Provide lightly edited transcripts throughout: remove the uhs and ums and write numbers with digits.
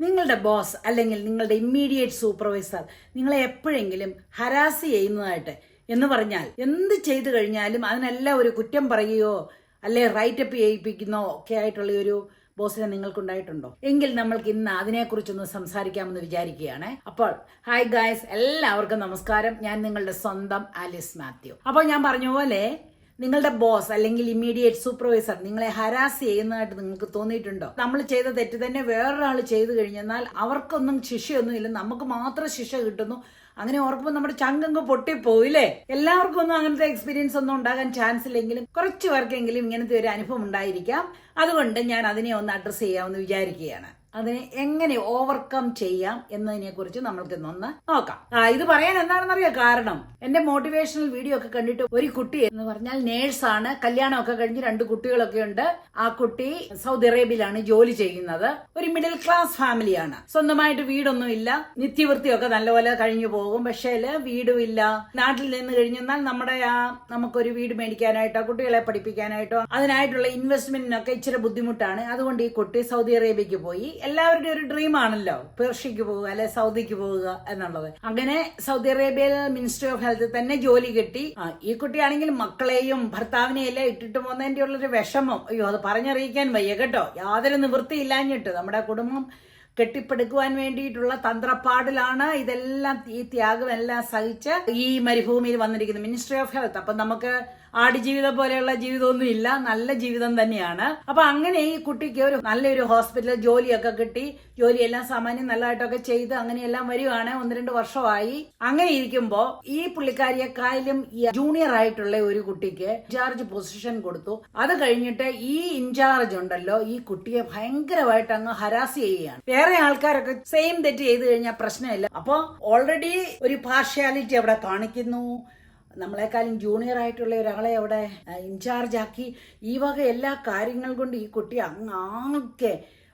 നിങ്ങളുടെ ബോസ് അല്ലെങ്കിൽ നിങ്ങളുടെ ഇമ്മീഡിയറ്റ് സൂപ്പർവൈസർ നിങ്ങളെ എപ്പോഴെങ്കിലും ഹരാസ് ചെയ്യുന്നതായിട്ട് എന്ന് പറഞ്ഞാൽ എന്ത് ചെയ്തു കഴിഞ്ഞാലും അതിനെല്ലാം ഒരു കുറ്റം പറയുകയോ അല്ലെ റൈറ്റപ്പ് ചെയ്യിപ്പിക്കുന്നോ ഒക്കെ ആയിട്ടുള്ള ഒരു ബോസിനെ നിങ്ങൾക്കുണ്ടായിട്ടുണ്ടോ? എങ്കിൽ നമ്മൾക്ക് ഇന്ന് അതിനെക്കുറിച്ചൊന്ന് സംസാരിക്കാമെന്ന് വിചാരിക്കുകയാണ്. അപ്പോൾ ഹായ് ഗായ്സ്, എല്ലാവർക്കും നമസ്കാരം. ഞാൻ നിങ്ങളുടെ സ്വന്തം ആലിസ് മാത്യു. അപ്പോൾ ഞാൻ പറഞ്ഞ പോലെ നിങ്ങളുടെ ബോസ് അല്ലെങ്കിൽ ഇമ്മീഡിയറ്റ് സൂപ്പർവൈസർ നിങ്ങളെ ഹരാസ് ചെയ്യുന്നതായിട്ട് നിങ്ങൾക്ക് തോന്നിയിട്ടുണ്ടോ? നമ്മൾ ചെയ്ത തെറ്റ് തന്നെ വേറൊരാൾ ചെയ്തു കഴിഞ്ഞാൽ അവർക്കൊന്നും ശിക്ഷയൊന്നും ഇല്ല, നമുക്ക് മാത്രം ശിക്ഷ കിട്ടുന്നു. അങ്ങനെ ഓർക്കുമ്പോൾ നമ്മുടെ ചങ്കങ്ങ് പൊട്ടിപ്പോയില്ലേ? എല്ലാവർക്കും ഒന്നും അങ്ങനത്തെ എക്സ്പീരിയൻസ് ഒന്നും ഉണ്ടാകാൻ ചാൻസ് ഇല്ലെങ്കിലും കുറച്ച് പേർക്കെങ്കിലും ഇങ്ങനത്തെ ഒരു അനുഭവം ഉണ്ടായിരിക്കാം. അതുകൊണ്ട് ഞാൻ അതിനെ ഒന്ന് അഡ്രസ്സ് ചെയ്യാമെന്ന് വിചാരിക്കുകയാണ്. അതിനെ എങ്ങനെ ഓവർകം ചെയ്യാം എന്നതിനെ കുറിച്ച് നമ്മൾക്ക് ഇന്നൊന്ന് നോക്കാം. ഇത് പറയാൻ എന്താണെന്നറിയാം കാരണം, എന്റെ മോട്ടിവേഷണൽ വീഡിയോ ഒക്കെ കണ്ടിട്ട് ഒരു കുട്ടി എന്ന് പറഞ്ഞാൽ നേഴ്സാണ്, കല്യാണമൊക്കെ കഴിഞ്ഞ് 2 കുട്ടികളൊക്കെ ഉണ്ട്. ആ കുട്ടി സൗദി അറേബ്യയിലാണ് ജോലി ചെയ്യുന്നത്. ഒരു മിഡിൽ ക്ലാസ് ഫാമിലിയാണ്. സ്വന്തമായിട്ട് വീടൊന്നും ഇല്ല, നിത്യവൃത്തിയൊക്കെ നല്ലപോലെ കഴിഞ്ഞു പോകും. പക്ഷേ വീടും ഇല്ല. നാട്ടിൽ നിന്ന് കഴിഞ്ഞാൽ നമുക്കൊരു വീട് മേടിക്കാനായിട്ടോ കുട്ടികളെ പഠിപ്പിക്കാനായിട്ടോ അതിനായിട്ടുള്ള ഇൻവെസ്റ്റ്മെന്റിനൊക്കെ ഇച്ചിരി ബുദ്ധിമുട്ടാണ്. അതുകൊണ്ട് ഈ കുട്ടി സൗദി അറേബ്യക്ക് പോയി. എല്ലാവരുടെയും ഒരു ഡ്രീം ആണല്ലോ പേർഷ്യക്ക് പോവുക അല്ലെ സൗദിക്ക് പോവുക എന്നുള്ളത്. അങ്ങനെ സൗദി അറേബ്യയിൽ മിനിസ്ട്രി ഓഫ് ഹെൽത്ത് തന്നെ ജോലി കിട്ടി. ഈ കുട്ടിയാണെങ്കിൽ മക്കളെയും ഭർത്താവിനെയും എല്ലാം ഇട്ടിട്ട് പോകുന്നതിന്റെ ഉള്ളൊരു വിഷമം അത് പറഞ്ഞറിയിക്കാൻ വയ്യ കേട്ടോ. യാതൊരു നിവൃത്തിയില്ലാഞ്ഞിട്ട് നമ്മുടെ കുടുംബം കെട്ടിപ്പടുക്കുവാൻ വേണ്ടിയിട്ടുള്ള തന്ത്രപ്പാടിലാണ് ഇതെല്ലാം, ഈ ത്യാഗം എല്ലാം സഹിച്ച് ഈ മരുഭൂമിയിൽ വന്നിരിക്കുന്നത് മിനിസ്ട്രി ഓഫ് ഹെൽത്ത്. അപ്പൊ നമുക്ക് ആടുജീവിതം പോലെയുള്ള ജീവിതമൊന്നും ഇല്ല, നല്ല ജീവിതം തന്നെയാണ്. അപ്പൊ അങ്ങനെ ഈ കുട്ടിക്ക് ഒരു നല്ലൊരു ഹോസ്പിറ്റലിൽ ജോലിയൊക്കെ കിട്ടി. ജോലിയെല്ലാം സാമാന്യം നല്ലതായിട്ടൊക്കെ ചെയ്ത് അങ്ങനെയെല്ലാം വരുവാണ്. 1-2 വർഷമായി. അങ്ങനെ ഇരിക്കുമ്പോ ഈ പുള്ളിക്കാരിയെക്കായാലും ജൂനിയർ ആയിട്ടുള്ള ഒരു കുട്ടിക്ക് ഇൻചാർജ് പൊസിഷൻ കൊടുത്തു. അത് കഴിഞ്ഞിട്ട് ഈ ഇൻചാർജ് ഉണ്ടല്ലോ ഈ കുട്ടിയെ ഭയങ്കരമായിട്ട് അങ്ങ് ഹരാസ് ചെയ്യുകയാണ്. വേറെ ആൾക്കാരൊക്കെ സെയിം തെറ്റ് ചെയ്ത് കഴിഞ്ഞാൽ പ്രശ്നമില്ല. അപ്പൊ ഓൾറെഡി ഒരു പാർഷ്യാലിറ്റി അവിടെ കാണിക്കുന്നു. നമ്മളെക്കാളും ജൂനിയർ ആയിട്ടുള്ള ഒരാളെ അവിടെ ഇൻചാർജ് ആക്കി. ഈ വക എല്ലാ കാര്യങ്ങൾ കൊണ്ട് ഈ കുട്ടി അങ്ങാക്കെ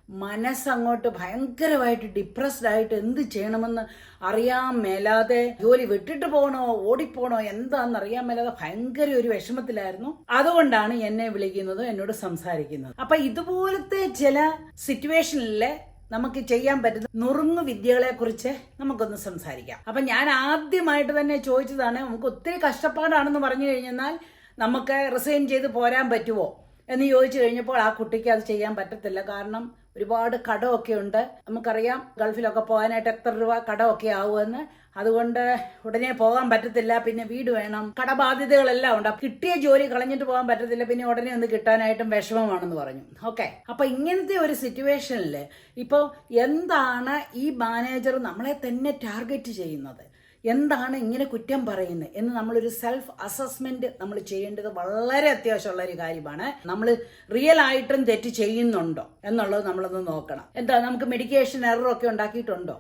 മനസ്സങ്ങോട്ട് ഭയങ്കരമായിട്ട് ഡിപ്രസ്ഡ് ആയിട്ട് എന്ത് ചെയ്യണമെന്ന് അറിയാൻ മേലാതെ, ജോലി വിട്ടിട്ട് പോകണോ ഓടിപ്പോണോ എന്താണെന്ന് അറിയാൻ മേലാതെ ഭയങ്കര ഒരു വിഷമത്തിലായിരുന്നു. അതുകൊണ്ടാണ് എന്നെ വിളിക്കുന്നതും എന്നോട് സംസാരിക്കുന്നത്. അപ്പൊ ഇതുപോലത്തെ ചില സിറ്റുവേഷനിലെ നമുക്ക് ചെയ്യാൻ പറ്റുന്ന നുറുങ്ങു വിദ്യകളെ കുറിച്ച് നമുക്കൊന്ന് സംസാരിക്കാം. അപ്പൊ ഞാൻ ആദ്യമായിട്ട് തന്നെ ചോദിച്ചതാണ്, നമുക്ക് ഒത്തിരി കഷ്ടപ്പാടാണെന്ന് പറഞ്ഞു കഴിഞ്ഞാൽ നമുക്ക് റിസൈൻ ചെയ്ത് പോരാൻ പറ്റുമോ എന്ന് ചോദിച്ചു കഴിഞ്ഞപ്പോൾ ആ കുട്ടിക്ക് അത് ചെയ്യാൻ പറ്റത്തില്ല. കാരണം ഒരുപാട് കടമൊക്കെ ഉണ്ട്. നമുക്കറിയാം ഗൾഫിലൊക്കെ പോകാനായിട്ട് എത്ര രൂപ കടമൊക്കെ ആവുമെന്ന്. അതുകൊണ്ട് ഉടനെ പോകാൻ പറ്റത്തില്ല. പിന്നെ വീട് വേണം, കടബാധ്യതകളെല്ലാം ഉണ്ട്. കിട്ടിയ ജോലി കളഞ്ഞിട്ട് പോകാൻ പറ്റത്തില്ല. പിന്നെ ഉടനെ ഒന്ന് കിട്ടാനായിട്ടും വിഷമമാണെന്ന് പറഞ്ഞു. ഓക്കെ, അപ്പൊ ഇങ്ങനത്തെ ഒരു സിറ്റുവേഷനിൽ ഇപ്പൊ എന്താണ് ഈ മാനേജർ നമ്മളെ തന്നെ ടാർഗറ്റ് ചെയ്യുന്നത്, എന്താണ് ഇങ്ങനെ കുറ്റം പറയുന്നത് എന്ന് നമ്മളൊരു സെൽഫ് അസസ്മെന്റ് നമ്മൾ ചെയ്യേണ്ടത് വളരെ അത്യാവശ്യമുള്ള ഒരു കാര്യമാണ്. നമ്മൾ റിയൽ ആയിട്ടും തെറ്റ് ചെയ്യുന്നുണ്ടോ എന്നുള്ളത് നമ്മളൊന്ന് നോക്കണം. എന്താ, നമുക്ക് മെഡിക്കേഷൻ എററൊക്കെ ഉണ്ടാക്കിയിട്ടുണ്ടോ,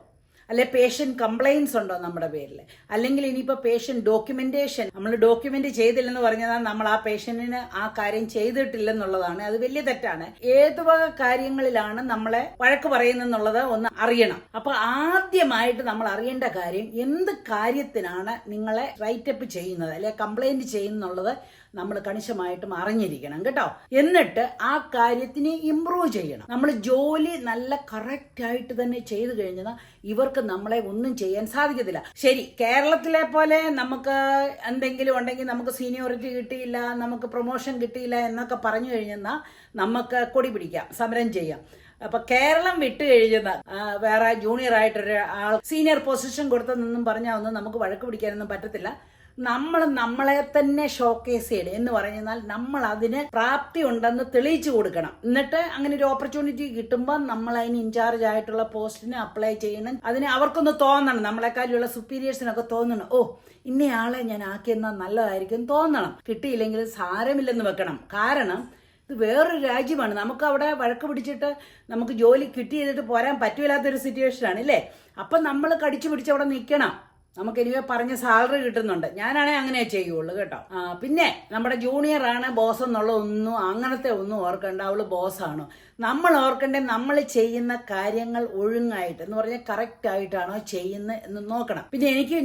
അല്ലെ പേഷ്യന്റ് കംപ്ലൈൻസ് ഉണ്ടോ നമ്മുടെ പേരിൽ, അല്ലെങ്കിൽ ഇനിയിപ്പോ പേഷ്യന്റ് ഡോക്യുമെന്റേഷൻ നമ്മൾ ഡോക്യുമെന്റ് ചെയ്തില്ലെന്ന് പറഞ്ഞാൽ നമ്മൾ ആ പേഷ്യന്റിന് ആ കാര്യം ചെയ്തിട്ടില്ലെന്നുള്ളതാണ്. അത് വലിയ തെറ്റാണ്. ഏത് വക കാര്യങ്ങളിലാണ് നമ്മളെ വഴക്ക് പറയുന്നെന്നുള്ളത് ഒന്ന് അറിയണം. അപ്പൊ ആദ്യമായിട്ട് നമ്മൾ അറിയേണ്ട കാര്യം, എന്ത് കാര്യത്തിനാണ് നിങ്ങളെ റൈറ്റപ്പ് ചെയ്യുന്നത് അല്ലെ കംപ്ലൈന്റ് ചെയ്യുന്നുള്ളത് നമ്മൾ കണിശമായിട്ടും അറിഞ്ഞിരിക്കണം കേട്ടോ. എന്നിട്ട് ആ കാര്യത്തിനെ ഇംപ്രൂവ് ചെയ്യണം. നമ്മൾ ജോലി നല്ല കറക്റ്റ് ആയിട്ട് തന്നെ ചെയ്തു കഴിഞ്ഞാൽ ഇവർക്ക് നമ്മളെ ഒന്നും ചെയ്യാൻ സാധിക്കത്തില്ല. ശരി, കേരളത്തിലെ പോലെ നമുക്ക് എന്തെങ്കിലും ഉണ്ടെങ്കിൽ നമുക്ക് സീനിയോറിറ്റി കിട്ടിയില്ല, നമുക്ക് പ്രൊമോഷൻ കിട്ടിയില്ല എന്നൊക്കെ പറഞ്ഞു കഴിഞ്ഞാൽ നമുക്ക് കൊടി പിടിക്കാം, സമരം ചെയ്യാം. അപ്പൊ കേരളം വിട്ട് കഴിഞ്ഞ വേറെ ജൂനിയർ ആയിട്ടൊരു ആൾ സീനിയർ പൊസിഷൻ കൊടുത്തതെന്നും പറഞ്ഞാൽ ഒന്നും നമുക്ക് വഴക്ക് പിടിക്കാനൊന്നും പറ്റത്തില്ല. നമ്മളെ തന്നെ ഷോക്കേസ് ചെയ്യണം എന്ന് പറഞ്ഞാൽ നമ്മൾ അതിന് പ്രാപ്തി ഉണ്ടെന്ന് തെളിയിച്ചു കൊടുക്കണം. എന്നിട്ട് അങ്ങനെ ഒരു ഓപ്പർച്യൂണിറ്റി കിട്ടുമ്പോൾ നമ്മൾ അതിന് ഇൻചാർജ് ആയിട്ടുള്ള പോസ്റ്റിന് അപ്ലൈ ചെയ്യണം. അതിന് അവർക്കൊന്ന് തോന്നണം, നമ്മളെക്കാളുള്ള സുപ്പീരിയേഴ്സിനൊക്കെ തോന്നണം, ഓ ഇന്നയാളെ ഞാൻ ആക്കിയെന്നാൽ നല്ലതായിരിക്കും തോന്നണം. കിട്ടിയില്ലെങ്കിൽ സാരമില്ലെന്ന് വെക്കണം. കാരണം ഇത് വേറൊരു രാജ്യമാണ്. നമുക്ക് അവിടെ വഴക്ക് പിടിച്ചിട്ട് നമുക്ക് ജോലി കിട്ടി ചെയ്തിട്ട് പോരാൻ പറ്റൂലാത്തൊരു സിറ്റുവേഷനാണ് ഇല്ലേ. അപ്പം നമ്മൾ കടിച്ചു പിടിച്ച് അവിടെ നിൽക്കണം. നമുക്ക് ഇനിവേ പറഞ്ഞ സാലറി കിട്ടുന്നുണ്ട്. ഞാനാണെ അങ്ങനെ ചെയ്യുള്ളൂ കേട്ടോ. പിന്നെ നമ്മുടെ ജൂനിയർ ആണ് ബോസ് എന്നുള്ള അങ്ങനത്തെ ഒന്നും ഓർക്കണ്ട. അവള് ബോസാണോ, നമ്മൾ ഓർക്കണ്ടേ നമ്മൾ ചെയ്യുന്ന കാര്യങ്ങൾ ഒഴുങ്ങായിട്ട് എന്ന് പറഞ്ഞാൽ കറക്റ്റ് ആയിട്ടാണോ ചെയ്യുന്നത് എന്ന് നോക്കണം. പിന്നെ എനിക്ക്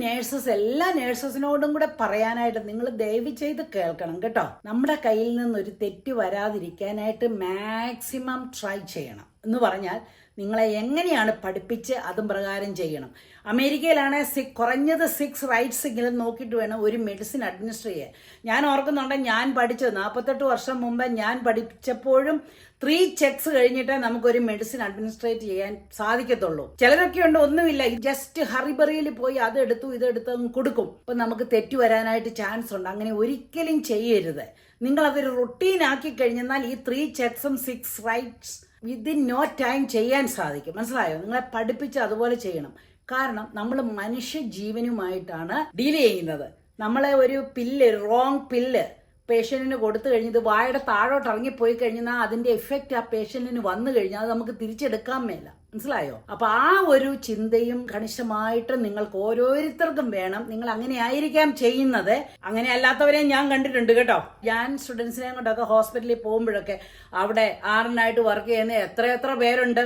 എല്ലാ നേഴ്സസിനോടും കൂടെ പറയാനായിട്ട്, നിങ്ങൾ ദയവ് ചെയ്ത് കേൾക്കണം കേട്ടോ. നമ്മുടെ കയ്യിൽ നിന്നൊരു തെറ്റ് വരാതിരിക്കാനായിട്ട് മാക്സിമം ട്രൈ ചെയ്യണം. എന്ന് പറഞ്ഞാൽ നിങ്ങളെ എങ്ങനെയാണ് പഠിപ്പിച്ച് അതും പ്രകാരം ചെയ്യണം. അമേരിക്കയിലാണ് കുറഞ്ഞത് 6 റൈറ്റ്സ് എങ്കിലും നോക്കിയിട്ട് വേണം ഒരു മെഡിസിൻ അഡ്മിനിസ്റ്റർ ചെയ്യാൻ. ഞാൻ ഓർക്കുന്നുണ്ട്, ഞാൻ പഠിച്ചത് 48 വർഷം മുമ്പ് ഞാൻ പഠിച്ചപ്പോഴും 3 ചെക്സ് കഴിഞ്ഞിട്ടേ നമുക്കൊരു മെഡിസിൻ അഡ്മിനിസ്ട്രേറ്റ് ചെയ്യാൻ സാധിക്കത്തുള്ളൂ. ചിലരൊക്കെ ഉണ്ട് ഒന്നുമില്ല, ജസ്റ്റ് ഹറിബറിയിൽ പോയി അതെടുത്തു ഇതെടുത്ത് കൊടുക്കും. അപ്പൊ നമുക്ക് തെറ്റു വരാനായിട്ട് ചാൻസ് ഉണ്ട്. അങ്ങനെ ഒരിക്കലും ചെയ്യരുത്. നിങ്ങൾ അതൊരു റൊട്ടീൻ ആക്കി കഴിഞ്ഞാൽ ഈ 3 ചെക്സും 6 റൈറ്റ്സ് വിതിൻ നോ ടൈം ചെയ്യാൻ സാധിക്കും. മനസ്സിലായോ? നിങ്ങളെ പഠിപ്പിച്ച് അതുപോലെ ചെയ്യണം. കാരണം നമ്മൾ മനുഷ്യ ജീവനുമായിട്ടാണ് ഡീൽ ചെയ്യുന്നത്. നമ്മളെ ഒരു റോങ് പില്ല് പേഷ്യന്റിന് കൊടുത്തു കഴിഞ്ഞത് വായുടെ താഴോട്ട് ഇറങ്ങിപ്പോയി കഴിഞ്ഞാൽ അതിന്റെ എഫക്റ്റ് ആ പേഷ്യന്റിന് വന്നു കഴിഞ്ഞാൽ അത് നമുക്ക് തിരിച്ചെടുക്കാൻ മേല. മനസ്സിലായോ? അപ്പൊ ആ ഒരു ചിന്തയും കണിശമായിട്ട് നിങ്ങൾക്ക് ഓരോരുത്തർക്കും വേണം. നിങ്ങൾ അങ്ങനെ ആയിരിക്കാം ചെയ്യുന്നത്. അങ്ങനെ അല്ലാത്തവരെ ഞാൻ കണ്ടിട്ടുണ്ട് കേട്ടോ. ഞാൻ സ്റ്റുഡൻസിനെ കൊണ്ടൊക്കെ ഹോസ്പിറ്റലിൽ പോകുമ്പോഴൊക്കെ അവിടെ ആറിനായിട്ട് വർക്ക് ചെയ്യുന്ന എത്ര പേരുണ്ട്.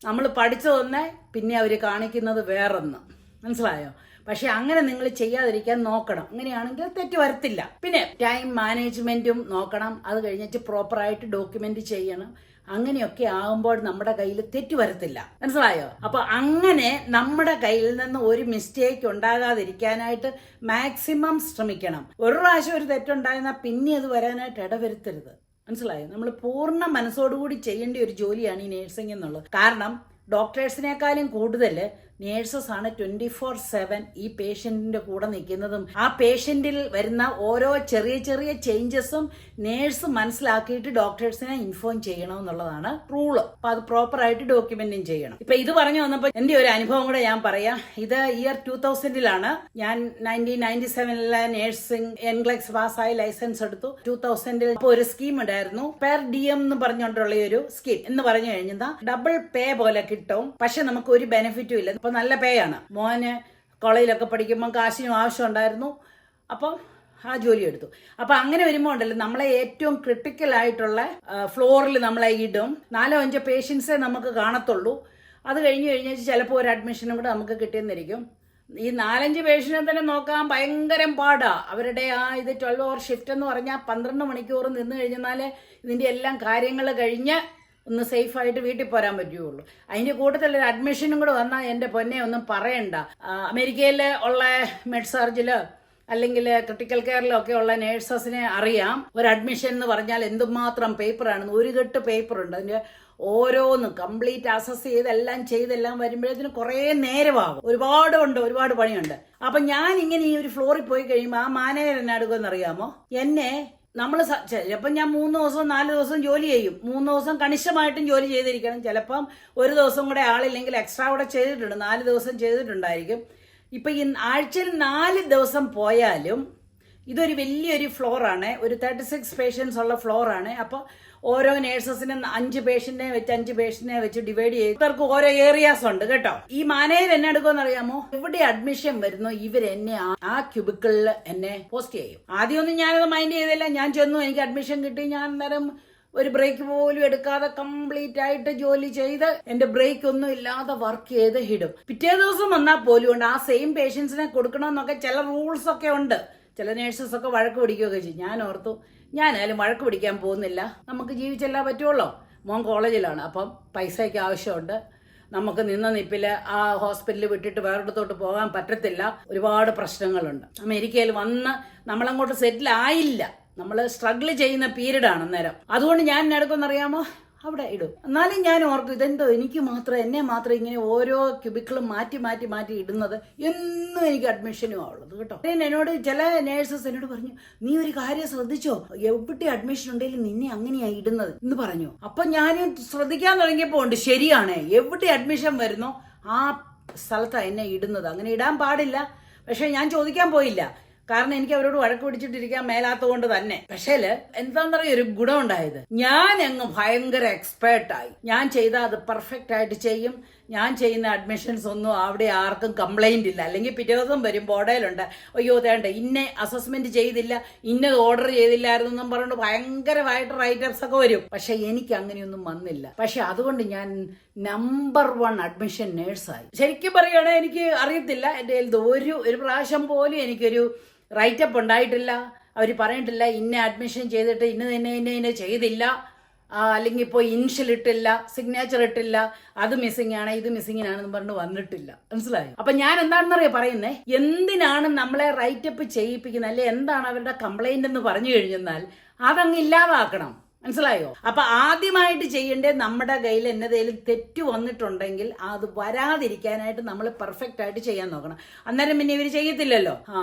നമ്മൾ പഠിച്ചതൊന്നെ പിന്നെ അവർ കാണിക്കുന്നത് വേറൊന്ന്. മനസ്സിലായോ? പക്ഷെ അങ്ങനെ നിങ്ങൾ ചെയ്യാതിരിക്കാൻ നോക്കണം. അങ്ങനെയാണെങ്കിൽ തെറ്റ് വരത്തില്ല. പിന്നെ ടൈം മാനേജ്മെന്റും നോക്കണം. അത് കഴിഞ്ഞിട്ട് പ്രോപ്പറായിട്ട് ഡോക്യുമെന്റ് ചെയ്യണം. അങ്ങനെയൊക്കെ ആകുമ്പോൾ നമ്മുടെ കയ്യിൽ തെറ്റ് വരത്തില്ല. മനസ്സിലായോ? അപ്പൊ അങ്ങനെ നമ്മുടെ കയ്യിൽ നിന്ന് ഒരു മിസ്റ്റേക്ക് ഉണ്ടാകാതിരിക്കാനായിട്ട് മാക്സിമം ശ്രമിക്കണം. ഒരു പ്രാവശ്യം ഒരു തെറ്റുണ്ടായിരുന്നാൽ പിന്നെ അത് വരാനായിട്ട് ഇടവരുത്തരുത്. മനസ്സിലായോ? നമ്മൾ പൂർണ്ണ മനസ്സോടുകൂടി ചെയ്യേണ്ട ഒരു ജോലിയാണ് ഈ നേഴ്സിംഗ് എന്നുള്ളത്. കാരണം ഡോക്ടേഴ്സിനേക്കാളും കൂടുതൽ നേഴ്സസ് ആണ് 24/7 ഈ പേഷ്യന്റിന്റെ കൂടെ നിൽക്കുന്നതും ആ പേഷ്യന്റിൽ വരുന്ന ഓരോ ചെറിയ ചേഞ്ചസും നേഴ്സ് മനസ്സിലാക്കിയിട്ട് ഡോക്ടേഴ്സിനെ ഇൻഫോം ചെയ്യണം എന്നുള്ളതാണ് റൂള്. അപ്പൊ അത് പ്രോപ്പറായിട്ട് ഡോക്യുമെന്റും ചെയ്യണം. ഇപ്പൊ ഇത് പറഞ്ഞു വന്നപ്പോൾ എന്റെ ഒരു അനുഭവം കൂടെ ഞാൻ പറയാം. ഇത് ഇയർ 2000 ഞാൻ 1997 നേഴ്സിംഗ് എൻഗ്ലെക്സ് പാസ്സായി ലൈസൻസ് എടുത്തു. 2000 ഒരു സ്കീം ഉണ്ടായിരുന്നു, പെർ ഡിഎം എന്ന് പറഞ്ഞുകൊണ്ടുള്ള ഒരു സ്കീം. എന്ന് പറഞ്ഞു കഴിഞ്ഞാൽ ഡബിൾ പേ പോലെ കിട്ടും. പക്ഷെ നമുക്ക് ഒരു ബെനിഫിറ്റും ഇല്ല. അപ്പൊ നല്ല പേ ആണ്. മോന് കോളേജിലൊക്കെ പഠിക്കുമ്പോൾ കാശിനും ആവശ്യം ഉണ്ടായിരുന്നു. അപ്പം ആ ജോലി എടുത്തു. അപ്പൊ അങ്ങനെ വരുമ്പോൾ ഉണ്ടല്ലോ, നമ്മളെ ഏറ്റവും ക്രിട്ടിക്കൽ ആയിട്ടുള്ള ഫ്ലോറിൽ നമ്മളെ ഇടും. 4-5 പേഷ്യൻസേ നമുക്ക് കാണത്തുള്ളൂ. അത് കഴിഞ്ഞാൽ ചിലപ്പോൾ ഒരു അഡ്മിഷനും കൂടെ നമുക്ക് കിട്ടിയെന്നിരിക്കും. ഈ 4-5 പേഷ്യനെ തന്നെ നോക്കാൻ ഭയങ്കര പാടാ. അവരുടെ ആ 12 hour ഷിഫ്റ്റ് എന്ന് പറഞ്ഞാൽ 12 മണിക്കൂർ നിന്ന് കഴിഞ്ഞാൽ ഇതിന്റെ എല്ലാം കാര്യങ്ങൾ കഴിഞ്ഞ് ഒന്ന് സേഫായിട്ട് വീട്ടിൽ പോരാൻ പറ്റുകയുള്ളൂ. അതിന്റെ കൂട്ടത്തിൽ ഒരു അഡ്മിഷനും കൂടെ വന്നാൽ എന്റെ പൊന്നെ ഒന്നും പറയണ്ട. അമേരിക്കയിൽ ഉള്ള മെഡ്സാർജില് അല്ലെങ്കിൽ ക്രിട്ടിക്കൽ കെയറിലൊക്കെ ഉള്ള നേഴ്സസിനെ അറിയാം ഒരു അഡ്മിഷൻ എന്ന് പറഞ്ഞാൽ എന്തുമാത്രം പേപ്പറാണെന്ന്. ഒരു കെട്ട് പേപ്പറുണ്ട്. അതിന്റെ ഓരോന്ന് കംപ്ലീറ്റ് അസസ് ചെയ്തെല്ലാം വരുമ്പോഴത്തേന് കുറേ നേരമാകും. ഒരുപാട് പണിയുണ്ട്. അപ്പൊ ഞാൻ ഇങ്ങനെ ഈ ഒരു ഫ്ലോറിൽ പോയി കഴിയുമ്പോൾ ആ മാനേജർ എന്നെ എടുക്കുമെന്ന് അറിയാമോ? എന്നെ നമ്മൾ ചിലപ്പം ഞാൻ 3 ദിവസം 4 ദിവസം ജോലി ചെയ്യും. 3 ദിവസം കണിശമായിട്ടും ജോലി ചെയ്തിരിക്കണം. ചിലപ്പം ഒരു ദിവസം കൂടെ ആളില്ലെങ്കിൽ എക്സ്ട്രാ കൂടെ ചെയ്തിട്ടുണ്ട്. 4 ദിവസം ചെയ്തിട്ടുണ്ടായിരിക്കും. ഇപ്പൊ ഈ ആഴ്ചയിൽ 4 ദിവസം പോയാലും ഇതൊരു വലിയൊരു ഫ്ലോറാണ്. ഒരു 36 പേഷ്യൻസ് ഉള്ള ഫ്ലോറാണ്. അപ്പോൾ ഓരോ നേഴ്സസിനും 5 പേഷ്യന്റിനെ വെച്ച് ഡിവൈഡ് ചെയ്ത് ഇവർക്ക് ഓരോ ഏരിയാസ് ഉണ്ട് കേട്ടോ. ഈ മാനേജർ എന്നെ എടുക്കുമെന്ന് അറിയാമോ? എവിടെ അഡ്മിഷൻ വരുന്നോ ഇവരെന്നെ ആ ക്യൂബിക്കിളിൽ എന്നെ പോസ്റ്റ് ചെയ്യും. ആദ്യമൊന്നും ഞാനത് മൈൻഡ് ചെയ്തില്ല. ഞാൻ ചെന്നു, എനിക്ക് അഡ്മിഷൻ കിട്ടി. ഞാൻ അന്നേരം ഒരു ബ്രേക്ക് പോലും എടുക്കാതെ കംപ്ലീറ്റ് ആയിട്ട് ജോലി ചെയ്ത് എന്റെ ബ്രേക്ക് ഒന്നും ഇല്ലാതെ വർക്ക് ചെയ്ത് ഇടും. പിറ്റേ ദിവസം വന്നാൽ പോലും ഉണ്ട് ആ സെയിം പേഷ്യൻസിനെ കൊടുക്കണമെന്നൊക്കെ ചില റൂൾസ് ഒക്കെ ഉണ്ട്. ചില നേഴ്സസ് ഒക്കെ വഴക്ക് പിടിക്കുകയൊക്കെ ചെയ്യും. ഞാൻ ഓർത്തു, ഞാനായാലും വഴക്ക് പിടിക്കാൻ പോകുന്നില്ല. നമുക്ക് ജീവിച്ചെല്ലാം പറ്റുള്ളൂ. മോൻ കോളേജിലാണ്, അപ്പം പൈസയ്ക്ക് ആവശ്യമുണ്ട്. നമുക്ക് നിന്ന നിപ്പില് ആ ഹോസ്പിറ്റലിൽ വിട്ടിട്ട് വേറൊരിടത്തോട്ട് പോകാൻ പറ്റത്തില്ല. ഒരുപാട് പ്രശ്നങ്ങളുണ്ട്. അമേരിക്കയിൽ വന്ന് നമ്മളങ്ങോട്ട് സെറ്റിൽ ആയില്ല. നമ്മൾ സ്ട്രഗിൾ ചെയ്യുന്ന പീരീഡ് ആണ് അന്നേരം. അതുകൊണ്ട് ഞാൻ എടുക്കുമെന്നറിയാമോ? അവിടെ ഇടും. എന്നാലും ഞാൻ ഓർക്കും, ഇതെന്തോ എന്നെ മാത്രം ഇങ്ങനെ ഓരോ ക്യൂബിക്കിളും മാറ്റി ഇടുന്നത്. എന്നും എനിക്ക് അഡ്മിഷനും ആവുള്ളത് കേട്ടോ. എന്നോട് ചില നേഴ്സസ് എന്നോട് പറഞ്ഞു, നീ ഒരു കാര്യം ശ്രദ്ധിച്ചോ, എവിടെ അഡ്മിഷൻ ഉണ്ടെങ്കിലും നിന്നെ അങ്ങനെയാ ഇടുന്നത് എന്ന് പറഞ്ഞു. അപ്പൊ ഞാൻ ശ്രദ്ധിക്കാൻ തുടങ്ങിയപ്പോ ഉണ്ട്, ശരിയാണ്. എവിടെ അഡ്മിഷൻ വരുന്നോ ആ സ്ഥലത്താണ് എന്നെ ഇടുന്നത്. അങ്ങനെ ഇടാൻ പാടില്ല. പക്ഷെ ഞാൻ ചോദിക്കാൻ പോയില്ല. കാരണം എനിക്ക് അവരോട് വഴക്ക് പിടിച്ചിട്ടിരിക്കാൻ മേലാത്ത കൊണ്ട് തന്നെ. പക്ഷേ എന്താന്ന് പറയുക, ഒരു ഗുണം ഉണ്ടായത്, ഞാൻ അങ്ങ് ഭയങ്കര എക്സ്പേർട്ടായി. ഞാൻ ചെയ്താൽ അത് പെർഫെക്റ്റ് ആയിട്ട് ചെയ്യും. ഞാൻ ചെയ്യുന്ന അഡ്മിഷൻസ് ഒന്നും അവിടെ ആർക്കും കംപ്ലൈന്റ് ഇല്ല. അല്ലെങ്കിൽ പിറ്റേ ദിവസം വരും ബോർഡയിലുണ്ട്, അയ്യോ തേണ്ട ഇന്നെ അസസ്മെന്റ് ചെയ്തില്ല, ഇന്നത് ഓർഡർ ചെയ്തില്ലായിരുന്നു എന്നും പറഞ്ഞുകൊണ്ട് ഭയങ്കരമായിട്ട് റൈറ്റപ്സ് ഒക്കെ വരും. പക്ഷെ എനിക്ക് അങ്ങനെയൊന്നും വന്നില്ല. പക്ഷെ അതുകൊണ്ട് ഞാൻ നമ്പർ 1 അഡ്മിഷൻ നേഴ്സായി. ശരിക്കും പറയുകയാണെങ്കിൽ എനിക്ക് അറിയത്തില്ല, എൻ്റെ ഒരു പ്രാവശ്യം പോലും എനിക്കൊരു റൈറ്റപ്പ് ഉണ്ടായിട്ടില്ല. അവർ പറഞ്ഞിട്ടില്ല ഇന്ന അഡ്മിഷൻ ചെയ്തിട്ട് ഇന്ന ചെയ്തില്ല. അല്ലെങ്കിൽ ഇപ്പോൾ ഇനിഷ്യൽ ഇട്ടില്ല, സിഗ്നേച്ചർ ഇട്ടില്ല, അത് മിസ്സിംഗ് ആണ്, ഇത് മിസ്സിംഗ് ആണെന്ന് പറഞ്ഞ് വന്നിട്ടില്ല. മനസ്സിലായോ? അപ്പൊ ഞാൻ എന്താണെന്നറിയോ പറയുന്നേ, എന്തിനാണ് നമ്മളെ റൈറ്റപ്പ് ചെയ്യിപ്പിക്കുന്നത്, അല്ലെ എന്താണ് അവരുടെ കംപ്ലൈന്റ് എന്ന് പറഞ്ഞു കഴിഞ്ഞാൽ അതങ്ങ് ഇല്ലാതാക്കണം. മനസ്സിലായോ? അപ്പൊ ആദ്യമായിട്ട് ചെയ്യേണ്ടത് നമ്മുടെ കയ്യിൽ എന്നതേലും തെറ്റ് വന്നിട്ടുണ്ടെങ്കിൽ അത് വരാതിരിക്കാനായിട്ട് നമ്മൾ പെർഫെക്റ്റ് ആയിട്ട് ചെയ്യാൻ നോക്കണം. അന്നേരം പിന്നെ ഇവർ ചെയ്യത്തില്ലല്ലോ.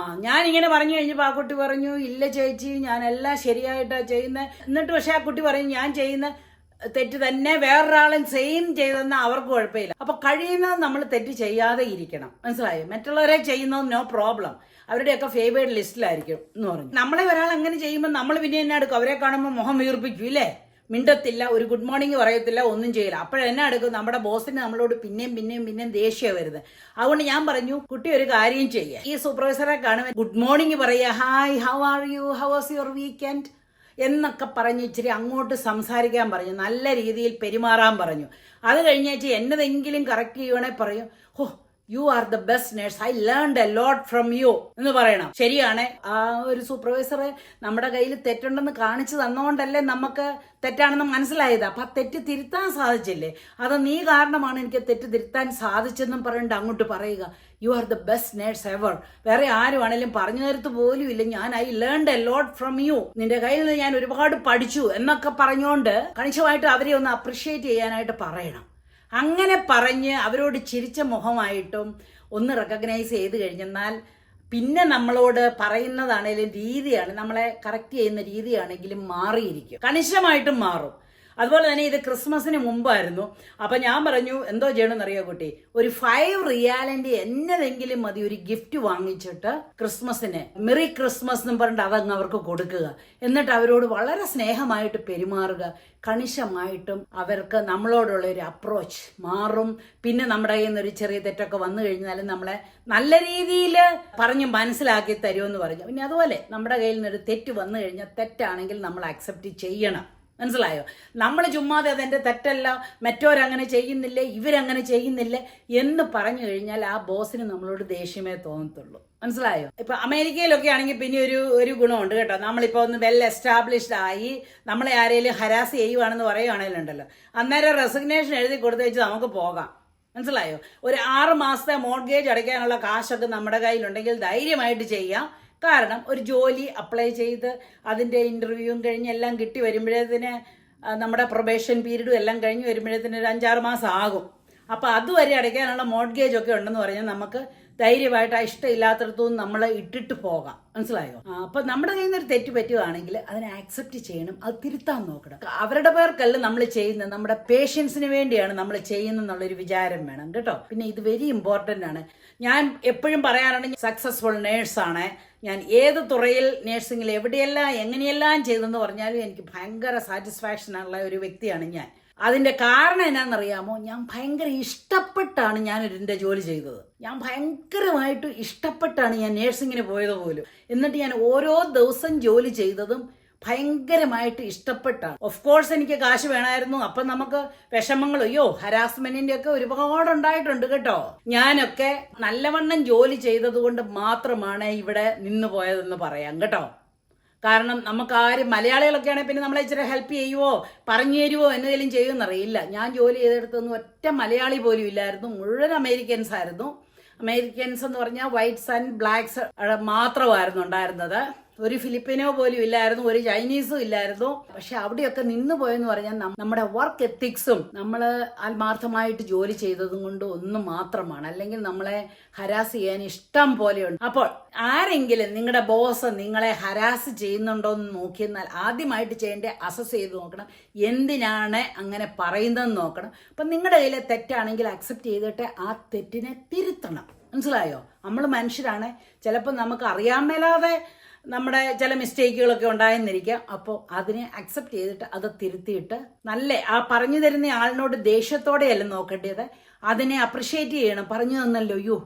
ഞാൻ ഇങ്ങനെ പറഞ്ഞു കഴിഞ്ഞപ്പോൾ ആ കുട്ടി പറഞ്ഞു, ഇല്ല ചേച്ചി ഞാനെല്ലാം ശരിയായിട്ടാ ചെയ്യുന്നത്. എന്നിട്ട് പക്ഷെ ആ കുട്ടി പറയും ഞാൻ ചെയ്യുന്ന തെറ്റ് തന്നെ വേറൊരാളും സെയിം ചെയ്തെന്ന് അവർക്ക് കുഴപ്പമില്ല. അപ്പൊ കഴിയുന്നത് നമ്മൾ തെറ്റ് ചെയ്യാതെ ഇരിക്കണം. മനസ്സിലായോ? മറ്റുള്ളവരെ ചെയ്യുന്നത് നോ പ്രോബ്ലം, അവരുടെയൊക്കെ ഫേവേർഡ് ലിസ്റ്റിലായിരിക്കും എന്ന് പറഞ്ഞു. നമ്മളെ ഒരാൾ അങ്ങനെ ചെയ്യുമ്പോൾ നമ്മൾ പിന്നെ എന്നെ എടുക്കും, അവരെ കാണുമ്പോൾ മുഖം വീർപ്പിക്കും, ഇല്ലേ, മിണ്ടത്തില്ല, ഒരു ഗുഡ് മോർണിംഗ് പറയത്തില്ല, ഒന്നും ചെയ്യില്ല. അപ്പോഴെന്നെ എടുക്കും, നമ്മുടെ ബോസിന് നമ്മളോട് പിന്നെയും ദേഷ്യം വരുന്നത്. അതുകൊണ്ട് ഞാൻ പറഞ്ഞു, കുട്ടി ഒരു കാര്യം ചെയ്യുക, ഈ സൂപ്പർവൈസറെ കാണുമ്പോൾ ഗുഡ് മോർണിംഗ് പറയുക, hi how are you, how was your weekend എന്നൊക്കെ പറഞ്ഞ് ഇച്ചിരി അങ്ങോട്ട് സംസാരിക്കാൻ പറഞ്ഞു, നല്ല രീതിയിൽ പെരുമാറാൻ പറഞ്ഞു. അത് കഴിഞ്ഞേച്ച് എന്നതെങ്കിലും കറക്റ്റ് ചെയ്യുവാണെങ്കിൽ പറയും, oh you are the best nurse, I learned a lot from you എന്ന് പറയണം. ശരിയാണ്, ആ ഒരു സൂപ്പർവൈസർ നമ്മുടെ കയ്യിൽ തെറ്റുണ്ടെന്ന് കാണിച്ചു തന്നുകൊണ്ടല്ലേ നമുക്ക് തെറ്റാണെന്ന് മനസ്സിലായത്. അപ്പൊ ആ തെറ്റ് തിരുത്താൻ സാധിച്ചില്ലേ, അത് നീ കാരണമാണ് എനിക്ക് തെറ്റ് തിരുത്താൻ സാധിച്ചെന്നും പറഞ്ഞിട്ട് അങ്ങോട്ട് പറയുക, you are the best nurse ever. വേറെ ആരുമാണെങ്കിലും പറഞ്ഞു തരത്ത് പോലും ഇല്ല, ഞാൻ I learned a lot from you, നിന്റെ കയ്യിൽ നിന്ന് ഞാൻ ഒരുപാട് പഠിച്ചു എന്നൊക്കെ പറഞ്ഞുകൊണ്ട് കണിശമായിട്ട് അവരെ ഒന്ന് അപ്രിഷ്യേറ്റ് ചെയ്യാനായിട്ട് പറയണം. അങ്ങനെ പറഞ്ഞ് അവരോട് ചിരിച്ച മുഖമായിട്ടും ഒന്ന് റെക്കഗ്നൈസ് ചെയ്ത് കഴിഞ്ഞെന്നാൽ പിന്നെ നമ്മളോട് പറയുന്നതാണേലും രീതിയാണ്, നമ്മളെ കറക്റ്റ് ചെയ്യുന്ന രീതിയാണെങ്കിലും മാറിയിരിക്കും, കണിശമായിട്ടും മാറും. അതുപോലെ തന്നെ ഇത് ക്രിസ്മസിന് മുമ്പായിരുന്നു. അപ്പൊ ഞാൻ പറഞ്ഞു എന്തോ ചെയ്യണമെന്നറിയോ കുട്ടി, ഒരു 5 റിയാലിന്റെ എന്നതെങ്കിലും മതി ഒരു ഗിഫ്റ്റ് വാങ്ങിച്ചിട്ട് ക്രിസ്മസിന് മെറി ക്രിസ്മസ് എന്നും പറഞ്ഞിട്ട് അതങ്ങ് അവർക്ക് കൊടുക്കുക. എന്നിട്ട് അവരോട് വളരെ സ്നേഹമായിട്ട് പെരുമാറുക. കണിശമായിട്ടും അവർക്ക് നമ്മളോടുള്ള ഒരു അപ്രോച്ച് മാറും. പിന്നെ നമ്മുടെ കയ്യിൽ നിന്ന് ഒരു ചെറിയ തെറ്റൊക്കെ വന്നു കഴിഞ്ഞാലും നമ്മളെ നല്ല രീതിയിൽ പറഞ്ഞ് മനസ്സിലാക്കി തരുമെന്ന് പറഞ്ഞു. പിന്നെ അതുപോലെ നമ്മുടെ കയ്യിൽ നിന്നൊരു തെറ്റ് വന്നു കഴിഞ്ഞാൽ തെറ്റാണെങ്കിൽ നമ്മൾ അക്സെപ്റ്റ് ചെയ്യണം. മനസ്സിലായോ? നമ്മൾ ചുമ്മാതെ അതെന്റെ തെറ്റല്ല, മറ്റോരങ്ങനെ ചെയ്യുന്നില്ലേ, ഇവരങ്ങനെ ചെയ്യുന്നില്ലേ എന്ന് പറഞ്ഞു കഴിഞ്ഞാൽ ആ ബോസിന് നമ്മളോട് ദേഷ്യമേ തോന്നത്തുള്ളൂ. മനസ്സിലായോ? ഇപ്പൊ അമേരിക്കയിലൊക്കെ ആണെങ്കിൽ പിന്നെ ഒരു ഗുണമുണ്ട് കേട്ടോ, നമ്മളിപ്പോ ഒന്ന് വെൽ എസ്റ്റാബ്ലിഷ്ഡ് ആയി നമ്മളെ ആരെങ്കിലും ഹരാസ് ചെയ്യുവാണെന്ന് പറയുവാണെങ്കിലും ഉണ്ടല്ലോ, അന്നേരം റെസിഗ്നേഷൻ എഴുതി കൊടുത്തു വെച്ച് നമുക്ക് പോകാം. മനസ്സിലായോ? ഒരു 6 മാസത്തെ മോർഗേജ് അടയ്ക്കാനുള്ള കാശൊക്കെ നമ്മുടെ കയ്യിലുണ്ടെങ്കിൽ ധൈര്യമായിട്ട് ചെയ്യാം. കാരണം ഒരു ജോലി അപ്ലൈ ചെയ്ത് അതിൻ്റെ ഇൻ്റർവ്യൂവും കഴിഞ്ഞ് എല്ലാം കിട്ടി വരുമ്പോഴത്തേന് നമ്മുടെ പ്രൊബേഷൻ പീരീഡും എല്ലാം കഴിഞ്ഞ് വരുമ്പോഴത്തേന് ഒരു 5-6 മാസം ആകും. അപ്പോൾ അതുവരെ അടയ്ക്കാനുള്ള മോർഗേജ് ഒക്കെ ഉണ്ടെന്ന് പറഞ്ഞാൽ നമുക്ക് ധൈര്യമായിട്ട് ആ ഇഷ്ടമില്ലാത്തടത്തും നമ്മൾ ഇട്ടിട്ട് പോകാം. മനസ്സിലായോ? അപ്പൊ നമ്മുടെ കയ്യിൽ നിന്ന് ഒരു തെറ്റ് പറ്റുകയാണെങ്കിൽ അതിനെ ആക്സെപ്റ്റ് ചെയ്യണം, അത് തിരുത്താൻ നോക്കണം. അവരുടെ പേർക്കല്ല നമ്മൾ ചെയ്യുന്നത്, നമ്മുടെ പേഷ്യൻസിന് വേണ്ടിയാണ് നമ്മൾ ചെയ്യുന്നതെന്നുള്ളൊരു വിചാരം വേണം കേട്ടോ. പിന്നെ ഇത് വെരി ഇമ്പോർട്ടൻ്റ് ആണ്. ഞാൻ എപ്പോഴും പറയാറുണ്ട്, സക്സസ്ഫുൾ നേഴ്സാണ് ഞാൻ. ഏത് തുറയിൽ നേഴ്സിംഗിൽ എവിടെയെല്ലാം എങ്ങനെയെല്ലാം ചെയ്തെന്ന് പറഞ്ഞാലും എനിക്ക് ഭയങ്കര സാറ്റിസ്ഫാക്ഷൻ ഉള്ള ഒരു വ്യക്തിയാണ് ഞാൻ. അതിന്റെ കാരണം എന്നാണെന്നറിയാമോ? ഞാൻ ഭയങ്കര ഇഷ്ടപ്പെട്ടാണ് ഞാൻ ഇതിന്റെ ജോലി ചെയ്തത്. ഞാൻ ഭയങ്കരമായിട്ട് ഇഷ്ടപ്പെട്ടാണ് ഞാൻ നേഴ്സിങ്ങിന് പോയത് പോലും. എന്നിട്ട് ഞാൻ ഓരോ ദിവസം ജോലി ചെയ്തതും ഭയങ്കരമായിട്ട് ഇഷ്ടപ്പെട്ടാണ്. ഓഫ് കോഴ്സ് എനിക്ക് കാശ് വേണമായിരുന്നു. അപ്പം നമുക്ക് വിഷമങ്ങൾ, ഹരാസ്മെന്റിന്റെ ഒക്കെ ഒരുപാട് ഉണ്ടായിട്ടുണ്ട് കേട്ടോ. ഞാനൊക്കെ നല്ലവണ്ണം ജോലി ചെയ്തത് കൊണ്ട് മാത്രമാണ് ഇവിടെ നിന്ന് പോയതെന്ന് പറയാം കേട്ടോ. കാരണം നമുക്ക് ആരും മലയാളികളൊക്കെ ആണെങ്കിൽ പിന്നെ നമ്മളെ ഇച്ചിരി ഹെൽപ്പ് ചെയ്യുവോ പറഞ്ഞു തരുവോ എന്തെങ്കിലും ചെയ്യുമെന്നറിയില്ല. ഞാൻ ജോലി ചെയ്തെടുത്തൊന്നും ഒറ്റ മലയാളി പോലും ഇല്ലായിരുന്നു, മുഴുവൻ അമേരിക്കൻസ് ആയിരുന്നു. അമേരിക്കൻസ് എന്ന് പറഞ്ഞാൽ വൈറ്റ്സ് ആൻഡ് ബ്ലാക്സ് മാത്രമായിരുന്നു ഉണ്ടായിരുന്നത്. ഒരു ഫിലിപ്പിനോ പോലും ഇല്ലായിരുന്നു, ഒരു ചൈനീസും ഇല്ലായിരുന്നു. പക്ഷെ അവിടെയൊക്കെ നിന്ന് പോയെന്ന് പറഞ്ഞാൽ നമ്മുടെ വർക്ക് എത്തിക്സും നമ്മൾ ആത്മാർത്ഥമായിട്ട് ജോലി ചെയ്തതും കൊണ്ട് ഒന്ന് മാത്രമാണ്. അല്ലെങ്കിൽ നമ്മളെ ഹരാസ് ചെയ്യാൻ ഇഷ്ടം പോലെയുണ്ട്. അപ്പോൾ ആരെങ്കിലും നിങ്ങളുടെ ബോസ് നിങ്ങളെ ഹരാസ് ചെയ്യുന്നുണ്ടോ എന്ന് നോക്കിയെന്നാൽ ആദ്യമായിട്ട് ചെയ്യേണ്ട അസസ് ചെയ്ത് നോക്കണം, എന്തിനാണ് അങ്ങനെ പറയുന്നതെന്ന് നോക്കണം. അപ്പം നിങ്ങളുടെ കയ്യിലെ തെറ്റാണെങ്കിൽ അക്സെപ്റ്റ് ചെയ്തിട്ട് ആ തെറ്റിനെ തിരുത്തണം. മനസ്സിലായോ? നമ്മൾ മനുഷ്യരാണ്, ചിലപ്പോൾ നമുക്ക് അറിയാൻ മേലാതെ നമ്മുടെ ചില മിസ്റ്റേക്കുകളൊക്കെ ഉണ്ടായെന്നിരിക്കാം. അപ്പോൾ അതിനെ അക്സെപ്റ്റ് ചെയ്തിട്ട് അത് തിരുത്തിയിട്ട് നല്ല ആ പറഞ്ഞു തരുന്ന ആളിനോട് ദേഷ്യത്തോടെയല്ല നോക്കേണ്ടത്, അതിനെ അപ്രിഷ്യേറ്റ് ചെയ്യണം. പറഞ്ഞു തന്നല്ലോ,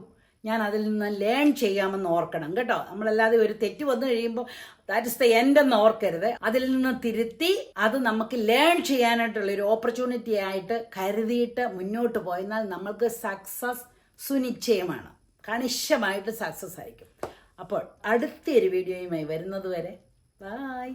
ഞാൻ അതിൽ നിന്ന് ലേൺ ചെയ്യാമെന്ന് ഓർക്കണം കേട്ടോ. നമ്മളല്ലാതെ ഒരു തെറ്റ് വന്നു കഴിയുമ്പോൾ ദാറ്റ് ഇസ് ദ എൻഡ് എന്ന് ഓർക്കരുത്. അതിൽ നിന്ന് തിരുത്തി അത് നമുക്ക് ലേൺ ചെയ്യാനായിട്ടുള്ള ഒരു ഓപ്പർച്യൂണിറ്റി ആയിട്ട് കരുതിയിട്ട് മുന്നോട്ട് പോയെന്നാൽ നമ്മൾക്ക് സക്സസ് സുനിശ്ചയമാണ്, കണിശമായിട്ട് സക്സസ് ആയിരിക്കും. അപ്പോൾ അടുത്തൊരു വീഡിയോയുമായി വരുന്നത് വരെ ബൈ.